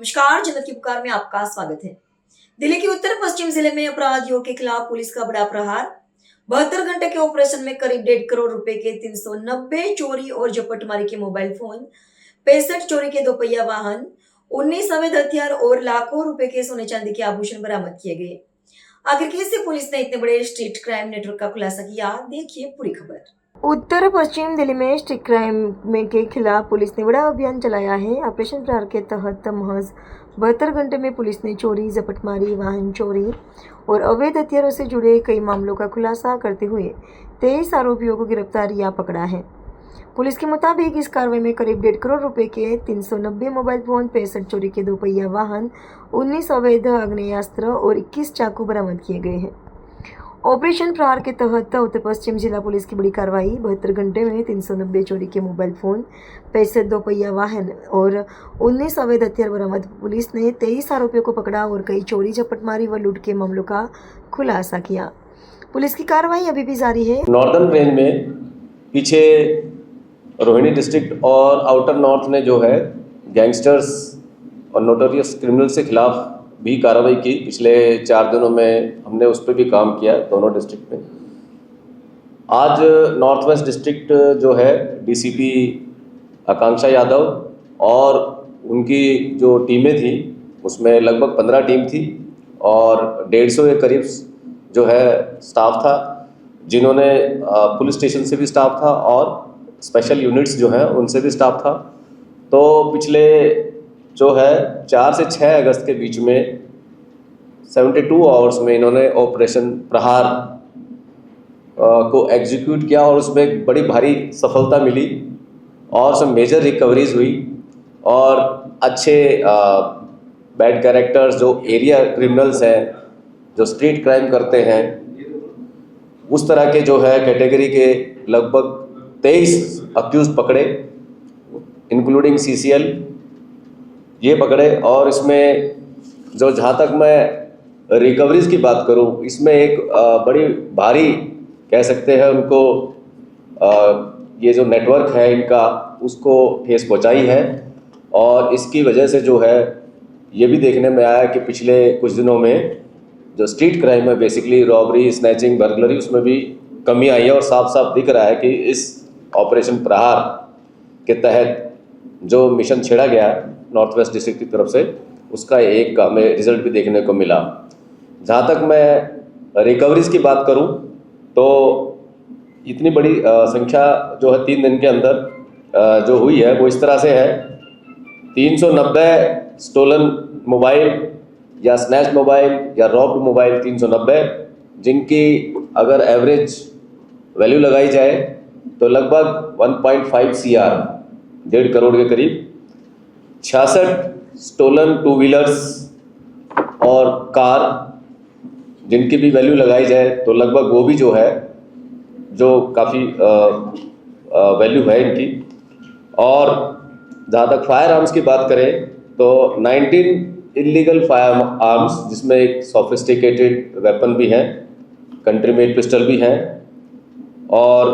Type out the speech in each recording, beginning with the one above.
नमस्कार, जन्नत की पुकार में आपका स्वागत है। दिल्ली के उत्तर पश्चिम जिले में अपराधियों के खिलाफ पुलिस का बड़ा प्रहार। 72 घंटे के ऑपरेशन में करीब 1.5 करोड़ रुपए के 390 चोरी और झपटमारी के मोबाइल फोन, 65 चोरी के दोपहिया वाहन, 19 अवैध हथियार और लाखों रुपए के सोने चांदी के आभूषण बरामद किए गए। आखिर कैसे पुलिस ने इतने बड़े स्ट्रीट क्राइम नेटवर्क का खुलासा किया, देखिए पूरी खबर। उत्तर पश्चिम दिल्ली में स्ट्रीट क्राइम में के खिलाफ पुलिस ने बड़ा अभियान चलाया है। ऑपरेशन प्रहार के तहत महज 72 घंटे में पुलिस ने चोरी, झपटमारी, वाहन चोरी और अवैध हथियारों से जुड़े कई मामलों का खुलासा करते हुए 23 आरोपियों को गिरफ्तार या पकड़ा है। पुलिस के मुताबिक इस कार्रवाई में करीब 1.5 करोड़ रुपए के 390 मोबाइल फोन, 65 चोरी के दोपहिया वाहन, 19 अवैध आग्नेयास्त्र और 21 चाकू बरामद किए गए हैं। ऑपरेशन प्रहार के तहत उत्तर पश्चिम जिला पुलिस की बड़ी कार्रवाई। 72 घंटे में 390 चोरी के मोबाइल फोन, 65 दोपहिया वाहन और 19 अवैध हथियार बरामद। पुलिस ने 23 आरोपियों को पकड़ा और कई चोरी, झपटमारी व लूट के मामलों का खुलासा किया। पुलिस की कार्रवाई अभी भी जारी है। नॉर्दर्न रेंज में पीछे रोहिणी डिस्ट्रिक्ट और आउटर नॉर्थ ने जो है गैंगस्टर्स और नोटोरियस क्रिमिनल्स के खिलाफ भी कार्रवाई की। पिछले 4 दिनों में हमने उस पर भी काम किया दोनों डिस्ट्रिक्ट में। आज नॉर्थ वेस्ट डिस्ट्रिक्ट जो है डीसीपी आकांक्षा यादव और उनकी जो टीमें थी उसमें लगभग 15 टीम थी और 150 के करीब जो है स्टाफ था, जिन्होंने पुलिस स्टेशन से भी स्टाफ था और स्पेशल यूनिट्स जो हैं उनसे भी स्टाफ था। तो पिछले जो है 4 से 6 अगस्त के बीच में 72 आवर्स में इन्होंने ऑपरेशन प्रहार को एग्जीक्यूट किया और उसमें एक बड़ी भारी सफलता मिली और सब मेजर रिकवरीज हुई और अच्छे बैड कैरेक्टर्स जो एरिया क्रिमिनल्स हैं, जो स्ट्रीट क्राइम करते हैं, उस तरह के जो है कैटेगरी के लगभग 23 अक्यूज पकड़े, इंक्लूडिंग CCL ये पकड़े। और इसमें जो जहाँ तक मैं रिकवरीज की बात करूँ, इसमें एक बड़ी भारी कह सकते हैं उनको ये जो नेटवर्क है इनका उसको ठेस पहुँचाई है। और इसकी वजह से जो है ये भी देखने में आया कि पिछले कुछ दिनों में जो स्ट्रीट क्राइम है, बेसिकली रॉबरी, स्नैचिंग, बर्गलरी, उसमें भी कमी आई है और साफ साफ दिख रहा है कि इस ऑपरेशन प्रहार के तहत जो मिशन छेड़ा गया नॉर्थ वेस्ट डिस्ट्रिक्ट की तरफ से, उसका एक हमें रिजल्ट भी देखने को मिला। जहाँ तक मैं रिकवरीज की बात करूँ तो इतनी बड़ी संख्या जो है 3 दिन के अंदर जो हुई है वो इस तरह से है। 390 स्टोलन मोबाइल या स्नैच मोबाइल या रॉब्ड मोबाइल 390, जिनकी अगर एवरेज वैल्यू लगाई जाए तो लगभग 1.5 CR, 1.5 करोड़ के करीब। 66 स्टोलन 2 व्हीलर्स और कार, जिनकी भी वैल्यू लगाई जाए तो लगभग वो भी जो है जो काफ़ी वैल्यू है इनकी। और जहाँ तक फायर आर्म्स की बात करें तो 19 इलीगल फायर आर्म्स, जिसमें एक सोफिस्टिकेटेड वेपन भी है, कंट्री मेड पिस्टल भी हैं, और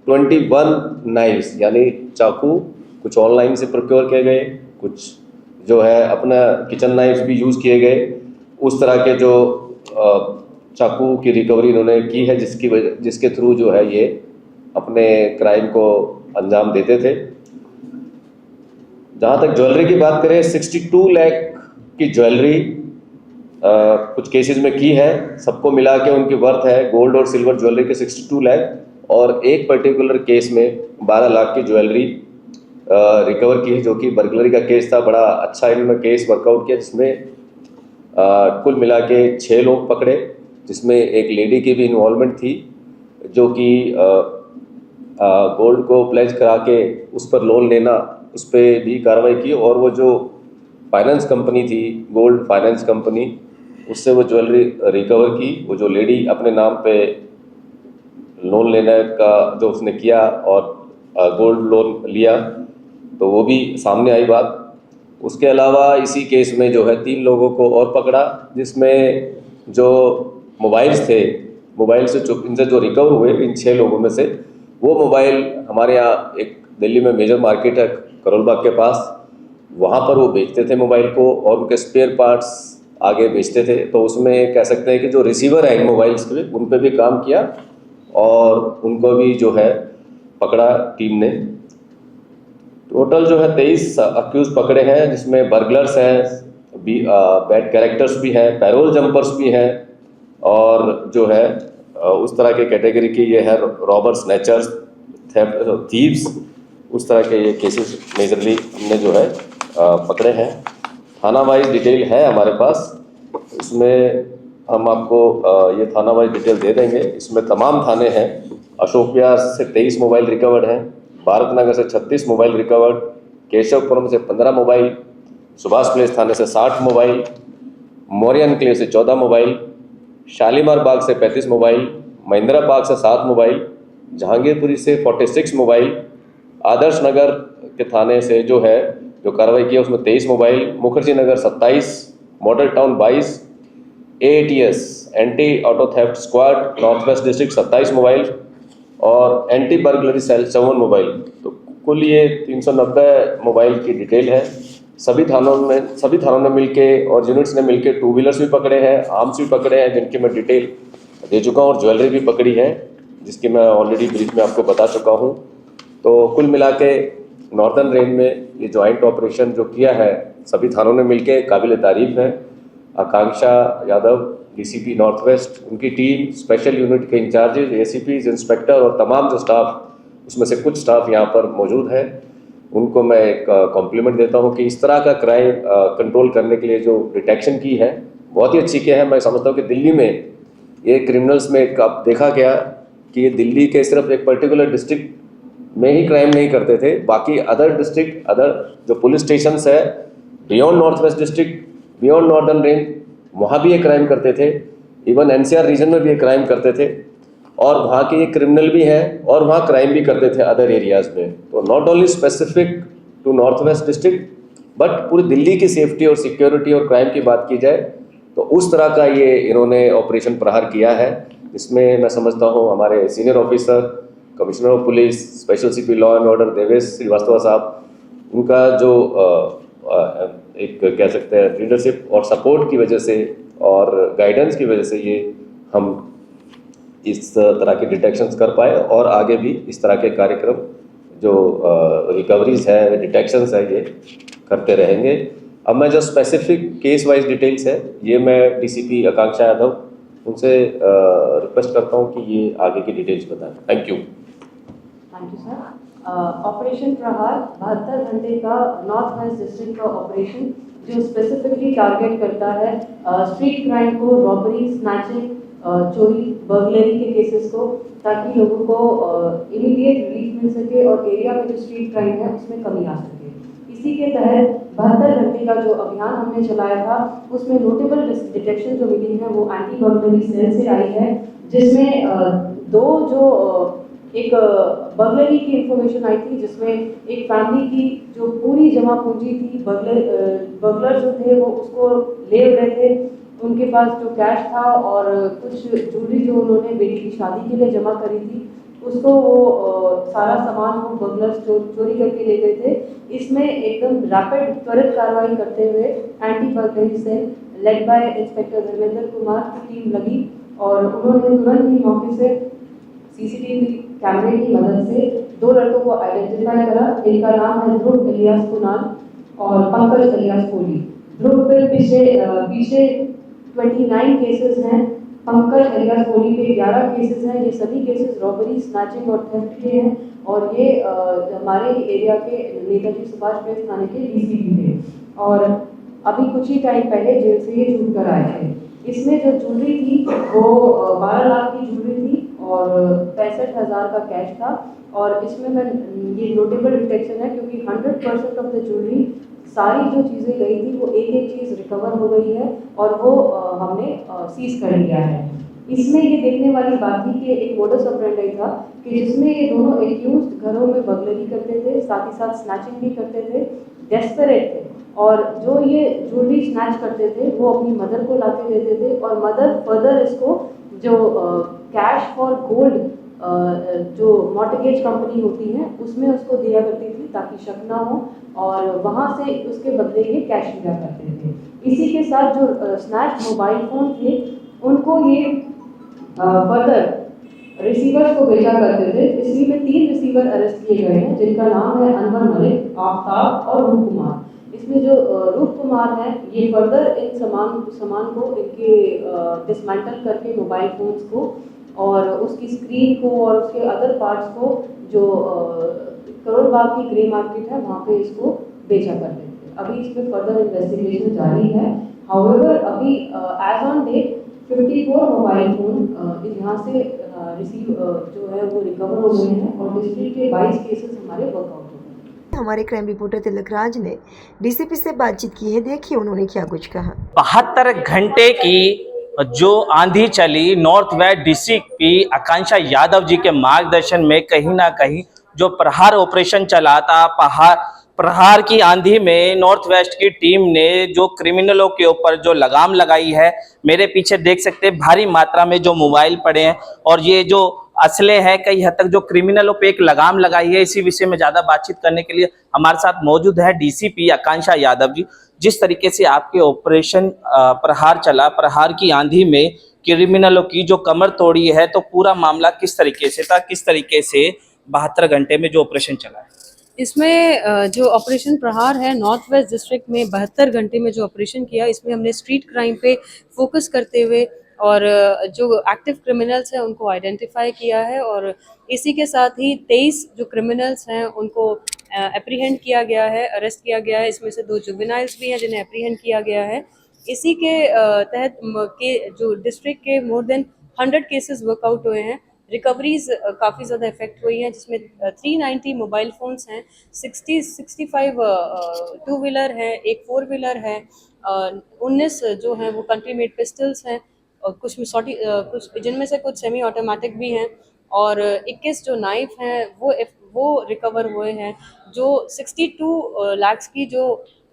21 नाइफ्स यानी चाकू, कुछ ऑनलाइन से प्रोक्योर किए गए, कुछ जो है अपना किचन नाइफ्स भी यूज़ किए गए। उस तरह के जो चाकू की रिकवरी इन्होंने की है, जिसके थ्रू जो है ये अपने क्राइम को अंजाम देते थे। जहाँ तक ज्वेलरी की बात करें, 62 लाख की ज्वेलरी कुछ केसेस में की है। सबको मिला के उनकी वर्थ है गोल्ड और सिल्वर ज्वेलरी के 62 लाख, और एक पर्टिकुलर केस में 12 लाख की ज्वेलरी रिकवर की है, जो कि बर्गलरी का केस था। बड़ा अच्छा इन्होंने केस वर्कआउट किया, जिसमें कुल मिला के 6 लोग पकड़े, जिसमें एक लेडी की भी इन्वॉल्वमेंट थी, जो कि गोल्ड को प्लेज करा के उस पर लोन लेना, उस पर भी कार्रवाई की। और वो जो फाइनेंस कंपनी थी, गोल्ड फाइनेंस कंपनी, उससे वो ज्वेलरी रिकवर की। वो जो लेडी अपने नाम पे लोन लेने का जो उसने किया और गोल्ड लोन लिया, तो वो भी सामने आई बात। उसके अलावा इसी केस में जो है 3 लोगों को और पकड़ा, जिसमें जो मोबाइल्स थे, मोबाइल से इनसे जो रिकवर हुए इन 6 लोगों में से, वो मोबाइल हमारे यहाँ एक दिल्ली में मेजर मार्केट है करोल बाग के पास, वहाँ पर वो बेचते थे मोबाइल को और उनके स्पेयर पार्ट्स आगे बेचते थे। तो उसमें कह सकते हैं कि जो रिसीवर हैं इन मोबाइल्स के उन पे भी काम किया और उनको भी जो है पकड़ा टीम ने। टोटल जो है 23 अक्यूज पकड़े हैं, जिसमें बर्गलर्स हैं, बैड कैरेक्टर्स भी हैं, पैरोल जंपर्स भी हैं और जो है उस तरह के कैटेगरी की ये है रॉबर स्नैचर्स, थीव्स, उस तरह के ये केसेस मेजरली हमने जो है पकड़े हैं। थाना वाइज डिटेल है हमारे पास, इसमें हम आपको ये थाना वाइज डिटेल दे देंगे। इसमें तमाम थाने हैं। अशोक विहार से 23 मोबाइल रिकवर्ड हैं, भारत नगर से 36 मोबाइल रिकवर्ड, केशवपुरम से 15 मोबाइल, सुभाष प्लेस थाने से 60 मोबाइल, मौर्य एन्क्लेव से 14 मोबाइल, शालीमार बाग से 35 मोबाइल, महिंद्रा पार्क से 7 मोबाइल, जहांगीरपुरी से 46 मोबाइल, आदर्श नगर के थाने से जो है जो कार्रवाई की है उसमें 23 mobile, Mukherjee Nagar 27, model town 22, AATS anti auto theft squad north west district 27 mobile और एंटी बर्गलरी सेल 54 मोबाइल। तो कुल ये 390 मोबाइल की डिटेल है। सभी थानों ने मिलके और यूनिट्स ने मिलके टू व्हीलर्स भी पकड़े हैं, आर्म्स भी पकड़े हैं, जिनकी मैं डिटेल दे चुका हूँ, और ज्वेलरी भी पकड़ी है जिसकी मैं ऑलरेडी ब्रीफ में आपको बता चुका हूँ। तो कुल मिला के नॉर्दर्न रेंज में ये जॉइंट ऑपरेशन जो किया है सभी थानों ने मिलके काबिल तारीफ है। आकांक्षा यादव DCP नॉर्थ वेस्ट, उनकी टीम, स्पेशल यूनिट के इंचार्जेज, ACPs, इंस्पेक्टर और तमाम जो स्टाफ, उसमें से कुछ स्टाफ यहाँ पर मौजूद है, उनको मैं एक कॉम्प्लीमेंट देता हूँ कि इस तरह का क्राइम कंट्रोल करने के लिए जो डिटेक्शन की है बहुत ही अच्छी की है। मैं समझता हूँ कि दिल्ली में ये क्रिमिनल्स में अब देखा गया कि ये दिल्ली के सिर्फ एक पर्टिकुलर डिस्ट्रिक्ट में ही क्राइम नहीं करते थे, बाकी अदर डिस्ट्रिक्ट, अदर जो पुलिस स्टेशंस है beyond north west district, beyond northern range, वहाँ भी ये क्राइम करते थे। इवन NCR रीजन में भी ये क्राइम करते थे और वहाँ के ये क्रिमिनल भी हैं और वहाँ क्राइम भी करते थे अदर एरियाज़ में। तो not only specific to north west district but पूरी दिल्ली की सेफ्टी और सिक्योरिटी और क्राइम की बात की जाए तो उस तरह का ये इन्होंने ऑपरेशन प्रहार किया है। इसमें मैं समझता हूँ हमारे senior officer, commissioner of police, special CP law and order Devesh Shrivastava साहब, उनका जो एक कह सकते हैं लीडरशिप और सपोर्ट की वजह से और गाइडेंस की वजह से ये हम इस तरह के डिटेक्शंस कर पाए और आगे भी इस तरह के कार्यक्रम जो रिकवरीज है, डिटेक्शंस है, ये करते रहेंगे। अब मैं जो स्पेसिफिक केस वाइज डिटेल्स है ये मैं DCP आकांक्षा यादव उनसे रिक्वेस्ट करता हूँ कि ये आगे की डिटेल्स बताएं। Thank you sir. ऑपरेशन प्रहार 72 घंटे का नॉर्थ वेस्ट डिस्ट्रिक्ट का ऑपरेशन जो स्पेसिफिकली टारगेट करता है स्ट्रीट क्राइम को, रॉबरी, स्नैचिंग, चोरी, बर्गलरी के केसेस को, ताकि लोगों को इमीडिएट रिलीफ मिल सके और एरिया में जो स्ट्रीट क्राइम है उसमें कमी आ सके। इसी के तहत 72 घंटे का जो अभियान हमने चलाया था उसमें नोटेबल डिटेक्शन जो मिली है वो एंटी बर्गलरी सेल से आई है, जिसमें दो जो एक बर्गलरी की इंफॉर्मेशन आई थी जिसमें एक फैमिली की जो पूरी जमा पूंजी थी, बर्गलर जो थे वो उसको ले रहे थे, उनके पास जो कैश था और कुछ ज्वेलरी जो उन्होंने बेटी की शादी के लिए जमा करी थी उसको वो सारा सामान वो बर्गलर्स चोरी करके ले गए थे। इसमें एकदम रैपिड त्वरित कार्रवाई करते हुए anti burglary cell led by inspector Dharmendra Kumar की टीम लगी और उन्होंने तुरंत ही मौके से CCTV कैमरे की मदद से दो लड़कों को आइडेंटिफाई करा। इनका नाम है ध्रुव इलियास कुणाल और पंकज इलियास कोहली। ध्रुव पे पीछे 29 केसेस हैं, पंकज इलियास कोहली पे 11 केसेस हैं। ये सभी केसेस रॉबरी, स्नैचिंग और थेफ्ट के हैं और ये हमारे एरिया के नेताजी सुभाष प्लेस थाने के DCP थे और अभी कुछ ही टाइम पहले जेल से ये छूट कर आए थे। इसमें जो ज्वेलरी थी वो 12 लाख की ज्वेलरी थी और 65,000 का कैश था और इसमें मैं ये नोटेबल डिटेक्शन है क्योंकि 100% ऑफ द ज्वेलरी, सारी जो चीज़ें गई थी वो एक एक चीज़ रिकवर हो गई है और वो हमने सीज कर लिया है। इसमें ये देखने वाली बात थी कि एक मोडस ऑपरेंडी था कि जिसमें ये दोनों एक्यूज्ड घरों में बर्गलरी करते थे, साथ ही साथ स्नैचिंग भी करते थे, डेस्परेट थे और जो ये ज्वेलरी स्नैच करते थे वो अपनी मदर को लाके देते थे और मदर फर्दर इसको जो कैश फॉर गोल्ड जो मॉर्टगेज कंपनी होती है उसमें उसको दिया करती थी ताकि शक ना हो, और वहाँ से उसके बदले ये कैश लिया करते थे। इसी के साथ जो स्नैच मोबाइल फ़ोन थे उनको ये फर्दर रिसीवर्स को भेजा करते थे। इसी में 3 रिसीवर अरेस्ट किए गए हैं जिनका नाम है अनवर मलिक, आफ्ताब और रूप कुमार। इसमें जो रूप कुमार है ये फर्दर इन सामान को इनके डिसमेंटल करके मोबाइल फ़ोन्स को और उसकी स्क्रीन को और उसके अदर पार्ट्स को जो करोल बाग की ग्रे मार्केट है वहाँ पे इसको बेचा करते थे। अभी इस पर फर्दर इन्वेस्टिगेशन जारी है। हाउएवर अभी as on date 54 mobile phone यहाँ से रिसीव जो है वो रिकवर हो गए हैं और डिस्ट्रिक्ट के 22 केसेस हमारे वर्कआउट हो गए। हमारे क्राइम रिपोर्टर तिलक राज ने डीसीपी से बातचीत की है, देखिए उन्होंने क्या कुछ कहा। 72 घंटे की जो आंधी चली नॉर्थ वेस्ट डीसीपी आकांक्षा यादव जी के मार्गदर्शन में कहीं ना कहीं जो प्रहार ऑपरेशन चला था, प्रहार की आंधी में नॉर्थ वेस्ट की टीम ने जो क्रिमिनलों के ऊपर जो लगाम लगाई है, मेरे पीछे देख सकते हैं भारी मात्रा में जो मोबाइल पड़े हैं और ये जो असले हैं कई हद तक जो क्रिमिनलों पे एक लगाम लगाई है। इसी विषय में ज्यादा बातचीत करने के लिए हमारे साथ मौजूद है डीसीपी आकांक्षा यादव जी। जिस तरीके से आपके ऑपरेशन प्रहार चला, प्रहार की आंधी में क्रिमिनलों की जो कमर तोड़ी है, तो पूरा मामला किस तरीके से था, किस तरीके से 72 घंटे में जो ऑपरेशन चला है? इसमें जो ऑपरेशन प्रहार है नॉर्थ वेस्ट डिस्ट्रिक्ट में 72 घंटे में जो ऑपरेशन किया, इसमें हमने स्ट्रीट क्राइम पे फोकस करते हुए और जो एक्टिव क्रिमिनल्स हैं उनको आइडेंटिफाई किया है और इसी के साथ ही 23 जो क्रिमिनल्स हैं उनको एप्रीहेंड किया गया है, अरेस्ट किया गया है। इसमें से 2 जुवेनाइल्स भी हैं जिन्हें एप्रीहेंड किया गया है। इसी के तहत के जो डिस्ट्रिक्ट के मोर देन 100 केसेस वर्कआउट हुए हैं। रिकवरीज काफ़ी ज़्यादा इफेक्ट हुई हैं जिसमें 390 मोबाइल फ़ोन्स हैं, 65 टू व्हीलर हैं, एक 4 व्हीलर है, 19 जो हैं वो कंट्री मेड पिस्टल्स हैं और कुछ जिनमें से कुछ सेमी ऑटोमेटिक भी हैं और 21 जो नाइफ हैं वो रिकवर हुए हैं। जो 62 लाख्स की जो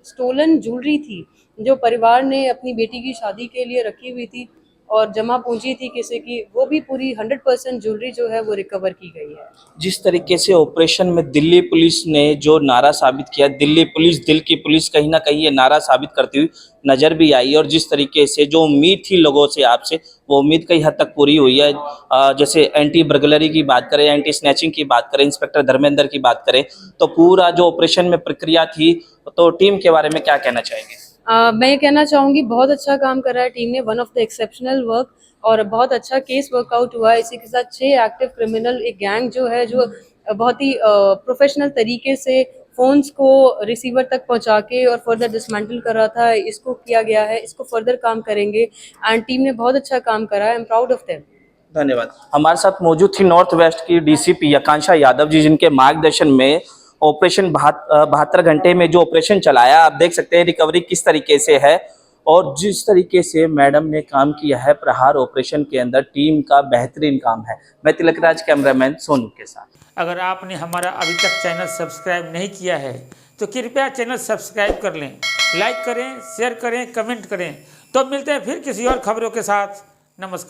स्टोलन ज्वेलरी थी जो परिवार ने अपनी बेटी की शादी के लिए रखी हुई थी और जमा पूंजी थी किसी की, वो भी पूरी 100% ज्वेलरी जो है वो रिकवर की गई है। जिस तरीके से ऑपरेशन में दिल्ली पुलिस ने जो नारा साबित किया, दिल्ली पुलिस दिल की पुलिस, कहीं ना कहीं ये नारा साबित करती हुई नजर भी आई और जिस तरीके से जो उम्मीद थी लोगों से आपसे, वो उम्मीद कई हद तक पूरी हुई है। जैसे एंटी बर्गलरी की बात करें, एंटी स्नैचिंग की बात करें, इंस्पेक्टर धर्मेंद्र की बात करें, तो पूरा जो ऑपरेशन में प्रक्रिया थी, तो टीम के बारे में क्या कहना चाहेंगे? मैं ये कहना चाहूँगी बहुत अच्छा काम कर रहा है टीम ने, one of the exceptional work और बहुत अच्छा केस वर्कआउट हुआ है। इसी के साथ 6 एक्टिव क्रिमिनल, एक गैंग जो है जो बहुत ही प्रोफेशनल तरीके से फ़ोन्स को रिसीवर तक पहुंचा के और फर्दर डिसमेंटल कर रहा था, इसको किया गया है, इसको फर्दर काम करेंगे एंड टीम ने बहुत अच्छा काम करा है। I am proud of them. धन्यवाद। हमारे साथ मौजूद थी नॉर्थ वेस्ट की डीसीपी आकांक्षा यादव जी, जिनके मार्गदर्शन में ऑपरेशन 72 घंटे में जो ऑपरेशन चलाया, आप देख सकते हैं रिकवरी किस तरीके से है और जिस तरीके से मैडम ने काम किया है प्रहार ऑपरेशन के अंदर, टीम का बेहतरीन काम है। मैं तिलक राज, कैमरामैन सोनू के साथ। अगर आपने हमारा अभी तक चैनल सब्सक्राइब नहीं किया है तो कृपया चैनल सब्सक्राइब कर लें, लाइक करें, शेयर करें, कमेंट करें। तो मिलते हैं फिर किसी और खबरों के साथ। नमस्कार।